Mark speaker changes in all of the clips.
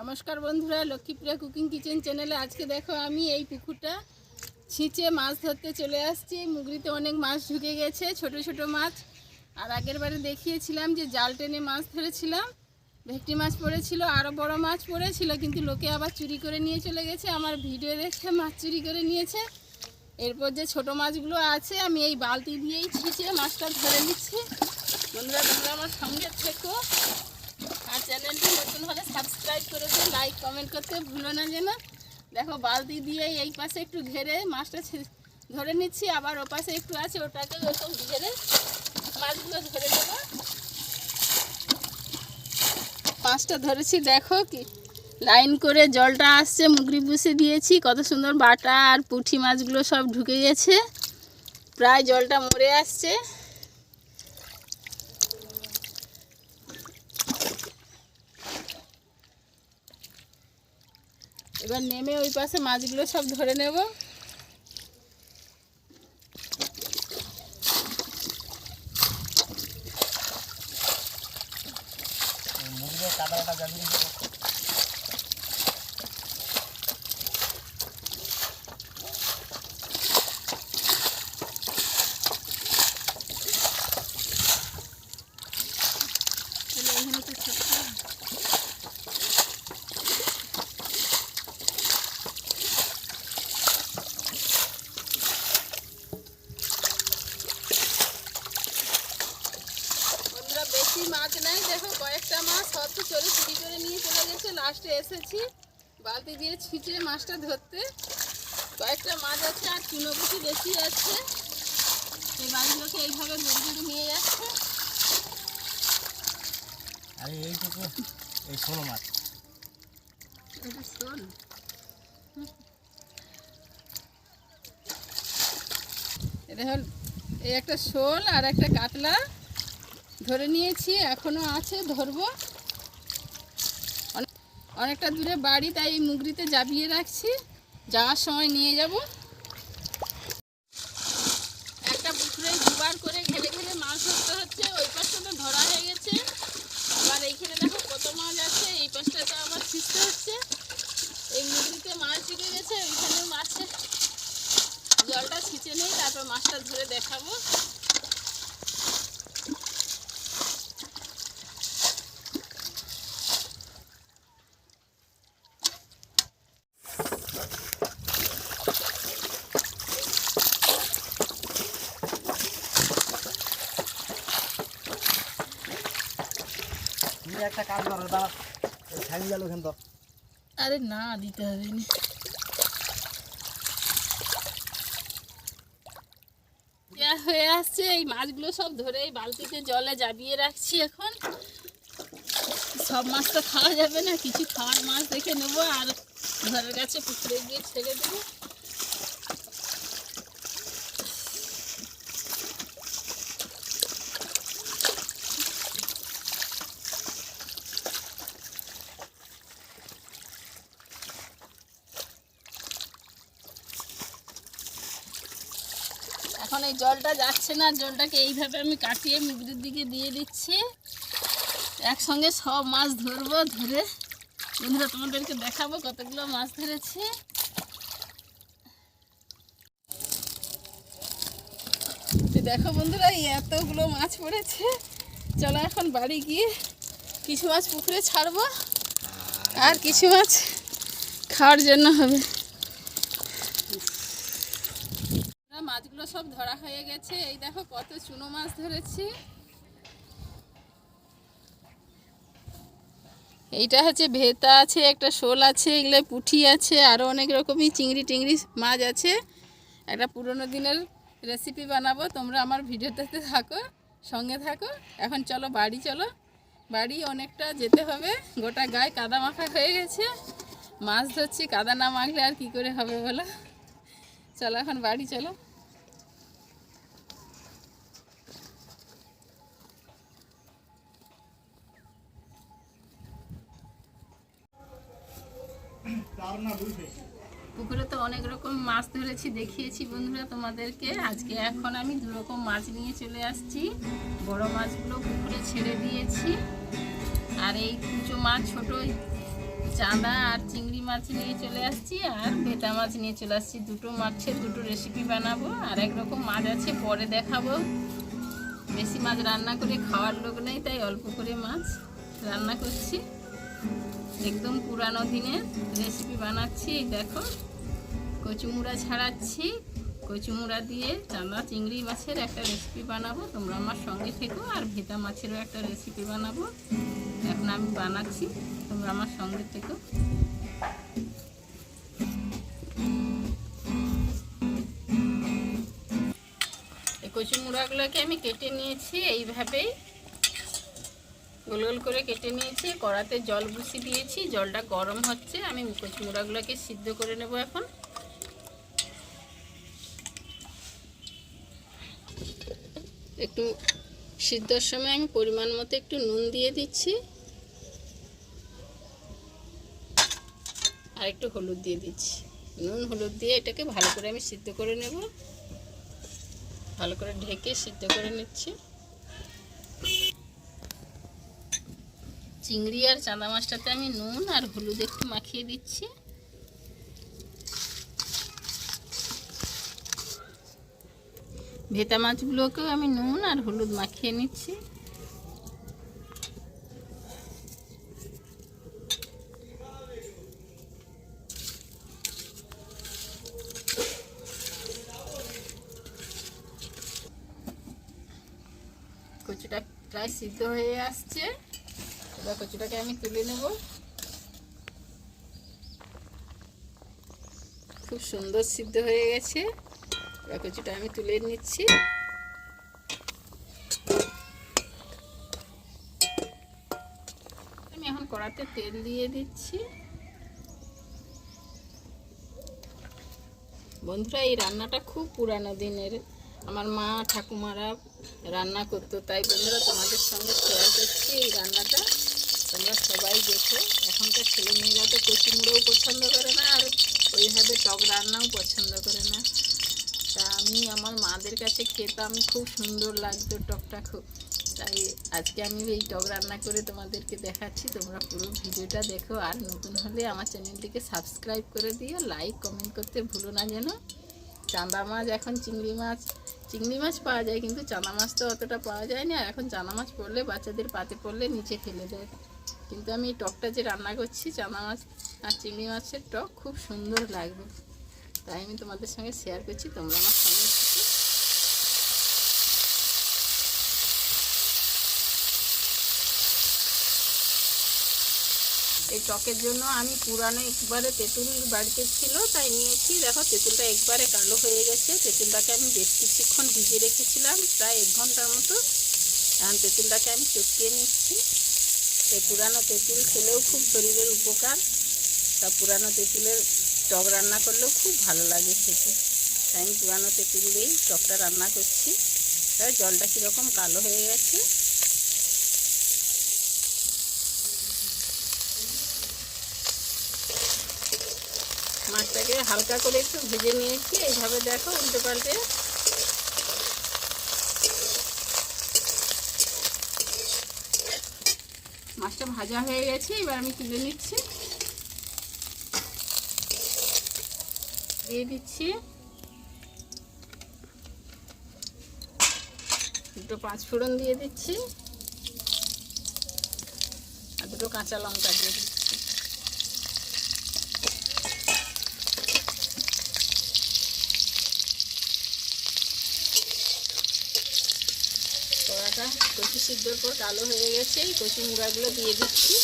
Speaker 1: নমস্কার বন্ধুরা, Lakshmipriya cooking kitchen চ্যানেলে আজকে দেখো আমি এই পুকুরটা ছিঁচে মাছ ধরতে চলে আসছি। মুগরিতে অনেক মাছ ঢুকে গেছে, ছোট ছোট মাছ। আর আগের বারে দেখিয়েছিলাম যে জাল টেনে মাছ ধরেছিলাম, ভেটকি মাছ পড়েছিল, আরও বড় মাছ পড়েছিল, কিন্তু লোকে আবার চুরি করে নিয়ে চলে গেছে। আমার ভিডিও দেখে মাছ চুরি করে নিয়েছে। এরপর যে ছোট মাছগুলো আছে আমি এই বালতি দিয়েই ছিঁচে মাছটা ধরে নিচ্ছি। বন্ধুরা, তোমরা আমার সঙ্গে থেকো আর চ্যানেলটি নতুন হলে সাবস্ক্রাইব করে দিও, লাইক কমেন্ট করতে ভুলো না যেন। দেখো বালতি দিয়ে এই পাশে একটু ঘেরে মাছটা ধরে নিচ্ছি, আবার ও পাশে একটু আছে ওটাকে ওরকম ঘেরে মাছগুলো ধরে নেব। মাছটা ধরেছি, দেখো কি লাইন করে জলটা আসছে, মুগরি বুসে দিয়েছি, কত সুন্দর বাটা আর পুঁটি মাছগুলো সব ঢুকে গেছে, প্রায় জলটা মরে আসছে। এবার নেমে ওই পাশে মাছগুলো সব ধরে নেব। বেশি মাছ নাই, দেখো কয়েকটা মাছ সব তো চুরি করে নিয়ে চলে গেছে। লাস্টে এসেছি বালতি দিয়ে ছিঁচে মাছটা ধরতে। কয়েকটা মাছ আছে আর চুনোপুটি বেশি আছে, এই মাছগুলোকে এইভাবে ধরে নিয়ে যাচ্ছে।
Speaker 2: আরে এইটুকু এই শোল মাছ,
Speaker 1: এটা শোল। এটা হল এই একটা শোল আর একটা কাতলা ধরে নিয়েছি, এখনো আছে, ধরবো। অনেকটা দূরে বাড়ি, তাই এই মুগরিতে জাবিয়ে রাখছি, যাওয়ার সময় নিয়ে যাব। একটা পুকুরে দুবার করে ঘেলে ঘেলে মাছ ধরতে হচ্ছে। ওই পাশটা তো ধরা হয়ে গেছে, আবার এইখানে দেখো কত মাছ আছে, এই পাশটাতে আবার ছিঁচতে হচ্ছে। এই মুগরিতে মাছ ঢুকে গেছে, ওইখানে মাছের জলটা ছিঁচে নেই, তারপর মাছটা ধরে দেখাবো।
Speaker 2: একটা কাজ করো, দাঁড়া ছাড়িয়ে গেল ওখান তো।
Speaker 1: আরে না, দিতে হবে না। হয়ে আসছে, এই মাছগুলো সব ধরে এই বালতিতে জলে জাবিয়ে রাখছি। এখন সব মাছ তো খাওয়া যাবে না, কিছু খাওয়ার মাছ দেখে নেবো আর ঘরের কাছে পুকুরে গিয়ে ছেড়ে দেবো। এখন এই জলটা যাচ্ছে না, জলটাকে এইভাবে আমি কাটিয়ে মুগরির দিকে দিয়ে দিচ্ছি। একসঙ্গে সব মাছ ধরবো, ধরে বন্ধুরা তোমাদেরকে দেখাবো কতগুলো মাছ ধরেছি। দেখো বন্ধুরা, এতগুলো মাছ পড়েছে। চলো এখন বাড়ি গিয়ে কিছু মাছ পুকুরে ছাড়বো আর কিছু মাছ খাওয়ার জন্য হবে। মাছগুলো সব ধরা হয়ে গেছে, এই দেখো কত চুনো মাছ ধরেছি। এইটা হচ্ছে ভেতা আছে, একটা শোল আছে, এগুলো পুঁটি আছে, আরও অনেক রকমই চিংড়ি টিংড়ি মাছ আছে। একটা পুরনো দিনের রেসিপি বানাবো, তোমরা আমার ভিডিওটাতে থাকো, সঙ্গে থাকো। এখন চলো বাড়ি, চলো বাড়ি, অনেকটা যেতে হবে, গোটা গায়ে কাদা মাখা হয়ে গেছে। মাছ ধরছি, কাদা না মাখলে আর কি করে হবে বলো। চলো এখন বাড়ি, চলো। পুকুরে তো অনেক রকম মাছ ধরেছি, দেখিয়েছি বন্ধুরা তোমাদেরকে। আজকে এখন আমি দু রকম মাছ নিয়ে চলে আসছি। বড় মাছগুলো পুকুরে ছেড়ে দিয়েছি, আর এই কুচো মাছ ছোট চাঁদা আর চিংড়ি মাছ নিয়ে চলে আসছি আর ভেটা মাছ নিয়ে চলে আসছি। দুটো মাছের দুটো রেসিপি বানাবো। আর একরকম মাছ আছে, পরে দেখাবো। বেশি মাছ রান্না করে খাওয়ার লোক নেই, তাই অল্প করে মাছ রান্না করছি। একদম পুরানো দিনের রেসিপি বানাচ্ছি। দেখো, কচুমুড়া ছাড়াচ্ছি। কচুমুড়া দিয়ে চাঁদা চিংড়ি মাছের একটা রেসিপি বানাবো। তোমরা আমার সঙ্গে থেকো। আর ভেটা মাছেরও একটা রেসিপি বানাবো। এখন আমি বানাচ্ছি, তোমরা আমার সঙ্গে থেকো। এই কচুমুড়াগুলোকে আমি কেটে নিয়েছি, এইভাবেই গোল গোল করে কেটে নিয়েছি। কড়াতে জল বসিয়ে দিয়েছি, জলটা গরম হচ্ছে। আমি কচুমুড়াগুলোকে সিদ্ধ করে নেব এখন। একটু সিদ্ধর সময় আমি পরিমাণ মতো একটু নুন দিয়ে দিচ্ছি আর একটু হলুদ দিয়ে দিচ্ছি। নুন হলুদ দিয়ে এটাকে ভালো করে আমি সিদ্ধ করে নেব। ভালো করে ঢেকে সিদ্ধ করে নিচ্ছি। চিংড়ি আর চাঁদা মাছটাতে আমি নুন আর হলুদ একটু মাখিয়ে দিচ্ছি। ভেটা মাছগুলোকেও আমি নুন আর হলুদ মাখিয়ে নিচ্ছি। কচুটা প্রায় সিদ্ধ হয়ে আসছে। এবার কচুটাকে আমি তুলে নেব। খুব সুন্দর সিদ্ধ হয়ে গেছে। এবার কচুটা আমি তুলে নিচ্ছি। আমি এখন কড়াতে তেল দিয়ে দিচ্ছি। বন্ধুরা, এই রান্নাটা খুব পুরানো দিনের। আমার মা ঠাকুমারা রান্না করতো, তাই বন্ধুরা তোমাদের সঙ্গে শেয়ার করছি এই রান্নাটা। তোমরা সবাই দেখো। এখনকার ছেলেমেয়েরা তো কচুমুড়োও পছন্দ করে না, আর ওইভাবে টক রান্নাও পছন্দ করে না। তা আমি আমার মাদের কাছে খেতাম, খুব সুন্দর লাগতো টকটা খুব। তাই আজকে আমি এই টক রান্না করে তোমাদেরকে দেখাচ্ছি। তোমরা পুরো ভিডিওটা দেখো। আর নতুন হলে আমার চ্যানেলটিকে সাবস্ক্রাইব করে দিও, লাইক কমেন্ট করতে ভুলো না যেন। চাঁদা মাছ, এখন চিংড়ি মাছ পাওয়া যায়, কিন্তু চাঁদা মাছ তো অতটা পাওয়া যায় না। আর এখন চাঁদা মাছ পড়লে বাচ্চাদের পাতে পড়লে নিচে ফেলে দেয়। কিন্তু আমি এই টকটা যে রান্না করছি, চাঁদা মাছ আর চিংড়ি মাছের টক, খুব সুন্দর লাগবে। তাই আমি তোমাদের সঙ্গে শেয়ার করছি, তোমরা আমার সঙ্গে থাকো। এই টকের জন্য আমি পুরানো একবারে তেঁতুল বাড়িতে ছিল, তাই নিয়েছি। দেখো, তেঁতুলটা একবারে কালো হয়ে গেছে। তেঁতুলটাকে আমি বেশ কিছুক্ষণ ভিজিয়ে রেখেছিলাম, প্রায় 1 ঘন্টার মতো। এখন তেঁতুলটাকে আমি চটকিয়ে নিচ্ছি। এই পুরানো তেঁতুল খেলেও খুব শরীরের উপকার। তা পুরানো তেঁতুলের টক রান্না করলেও খুব ভালো লাগে খেতে। তাই আমি পুরানো তেঁতুল দিয়েই টকটা রান্না করছি। তাই জলটা কীরকম কালো হয়ে গেছে। মাছটাকে হালকা করে একটু ভেজে নিয়েছি, এইভাবে দেখো, উল্টে পাল্টে। মাছটা ভাজা হয়ে গেছে, এবার আমি তুলে নিচ্ছি। দিয়ে দিচ্ছি 2 পাঁচ ফোড়ন দিয়ে দিচ্ছি আর 2 কাঁচা লঙ্কা দিয়ে দিচ্ছি। কড়াটা কচু সিদ্ধর পর কালো হয়ে গেছে। এই কচু মুড়াগুলো দিয়ে দিচ্ছি।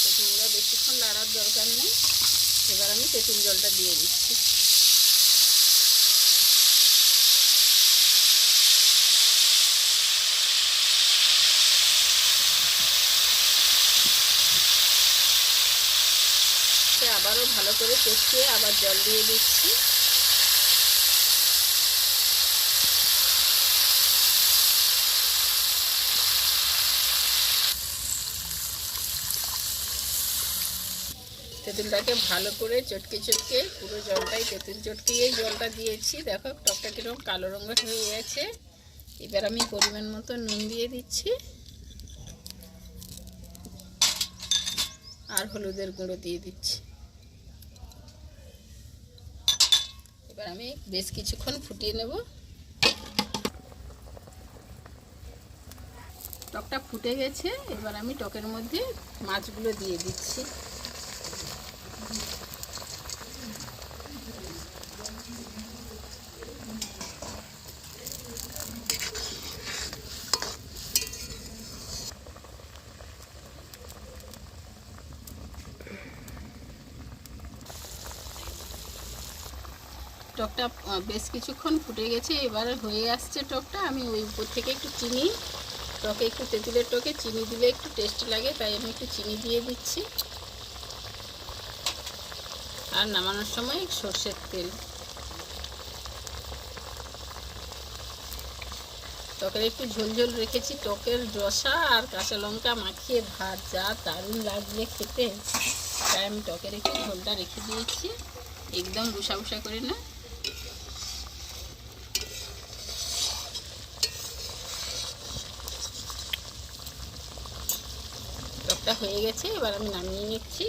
Speaker 1: কচু মুড়া বেশিক্ষণ লাড়ার দরকার নেই। এবার আমি তেঁতুল জলটা দিয়ে দিচ্ছি। আবারও ভালো করে কষিয়ে আবার জল দিয়ে দিচ্ছি। তেঁতুলটাকে ভালো করে চটকে চটকে পুরো জলটাই তেঁতুল চটকিয়েই জলটা দিয়েছি। দেখো টকটা কীরকম কালো রঙের হয়ে গেছে। এবার আমি পরিমাণ মতো নুন দিয়ে দিচ্ছি আর হলুদের গুঁড়ো দিয়ে দিচ্ছি। এবার আমি বেশ কিছুক্ষণ ফুটিয়ে নেব। টকটা ফুটে গেছে, এবার আমি টকের মধ্যে মাছগুলো দিয়ে দিচ্ছি। টকটা বেশ কিছুক্ষণ ফুটে গেছে, এবার হয়ে আসছে টকটা। আমি ওই উপর থেকে একটু চিনি, টকে একটু তেঁতুলের টকে চিনি দিলে একটু টেস্ট লাগে, তাই আমি একটু চিনি দিয়ে দিচ্ছি। আর নামানোর সময় সর্ষের তেল। টকের একটু ঝোলঝোল রেখেছি, টকের রসা আর কাঁচা লঙ্কা মাখিয়ে ভাত যা দারুণ লাগবে খেতে, তাই আমি টকের একটু ঝোলটা রেখে দিয়েছি, একদম বুসা বুসা করে না। টকটা হয়ে গেছে, এবার আমি নামিয়ে নিচ্ছি।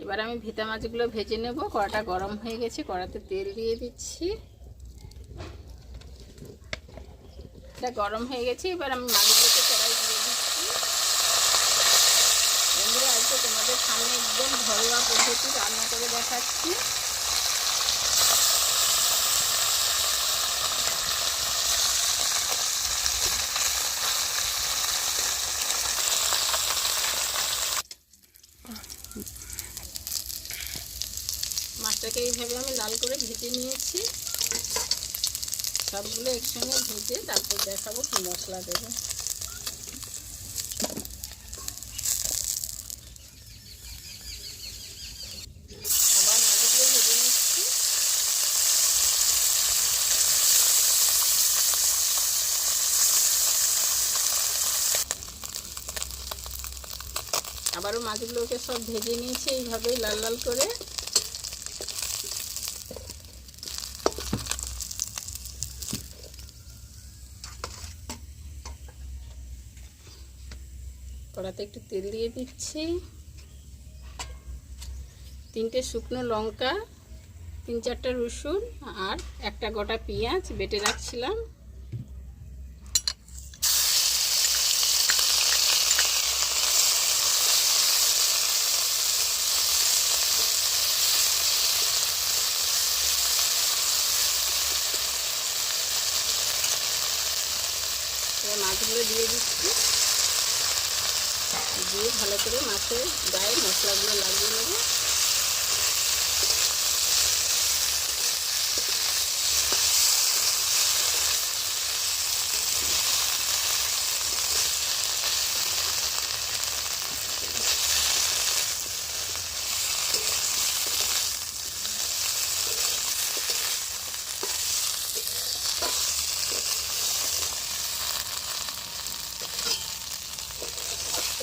Speaker 1: এবার আমি ভিতা মাছগুলো ভেজে নেব। কড়াটা গরম হয়ে গেছে, কড়াতে তেল দিয়ে দিচ্ছি। এটা গরম হয়ে গেছে, এবার আমি মাছগুলোকে কড়াই দিয়ে দিচ্ছি। বন্ধুরা, আজকে তোমাদের সামনে একদম ঘরোয়া পদ্ধতি রান্না করে দেখাচ্ছি। মাছটাকে এইভাবে আমি লাল করে ভেজে নিয়েছি। সবগুলো একসঙ্গে ভেজে তারপর দেখাবো কি মশলা দেবো। আবার মাছগুলো ভেজে নিচ্ছি। আবারও মাছগুলোকে সব ভেজে নিয়েছি এইভাবেই লাল লাল করে। কড়াতে একটু তেল দিয়ে দিচ্ছি। 3টে শুকনো লঙ্কা, 3-4টা রসুন আর একটা গোটা পেঁয়াজ বেটে রাখছিলাম। এবার মাছগুলো দিয়ে দিচ্ছি, দিয়ে ভালো করে মাছের গায়ে মশলাগুলো লাগিয়ে নেব।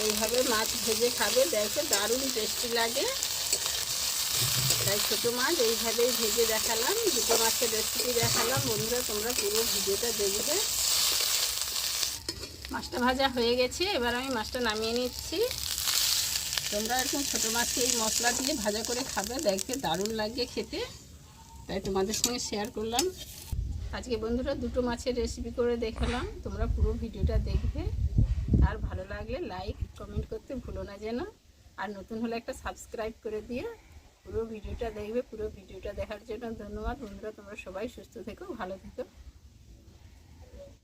Speaker 1: এইভাবে মাছ ভেজে খাবে, দেখো দারুণ টেস্টি লাগে। তাই ছোটো মাছ এইভাবেই ভেজে দেখালাম, দুটো মাছের রেসিপি দেখালাম। বন্ধুরা, তোমরা পুরো ভিডিওটা দেখবে। মাছটা ভাজা হয়ে গেছে, এবার আমি মাছটা নামিয়ে নিচ্ছি। তোমরা এরকম ছোটো মাছকে এই মশলা দিয়ে ভাজা করে খাবে, দেখবে দারুণ লাগে খেতে, তাই তোমাদের সঙ্গে শেয়ার করলাম। আজকে বন্ধুরা দুটো মাছের রেসিপি করে দেখালাম, তোমরা পুরো ভিডিওটা দেখবে। আর ভালো লাগলে লাইক কমেন্ট করতে ভুলো না যেন। আর নতুন হলে একটা সাবস্ক্রাইব করে দিয়ে পুরো ভিডিওটা দেখবে। পুরো ভিডিওটা দেখার জন্য ধন্যবাদ বন্ধুরা। তোমরা সবাই সুস্থ থেকো, ভালো থেকো।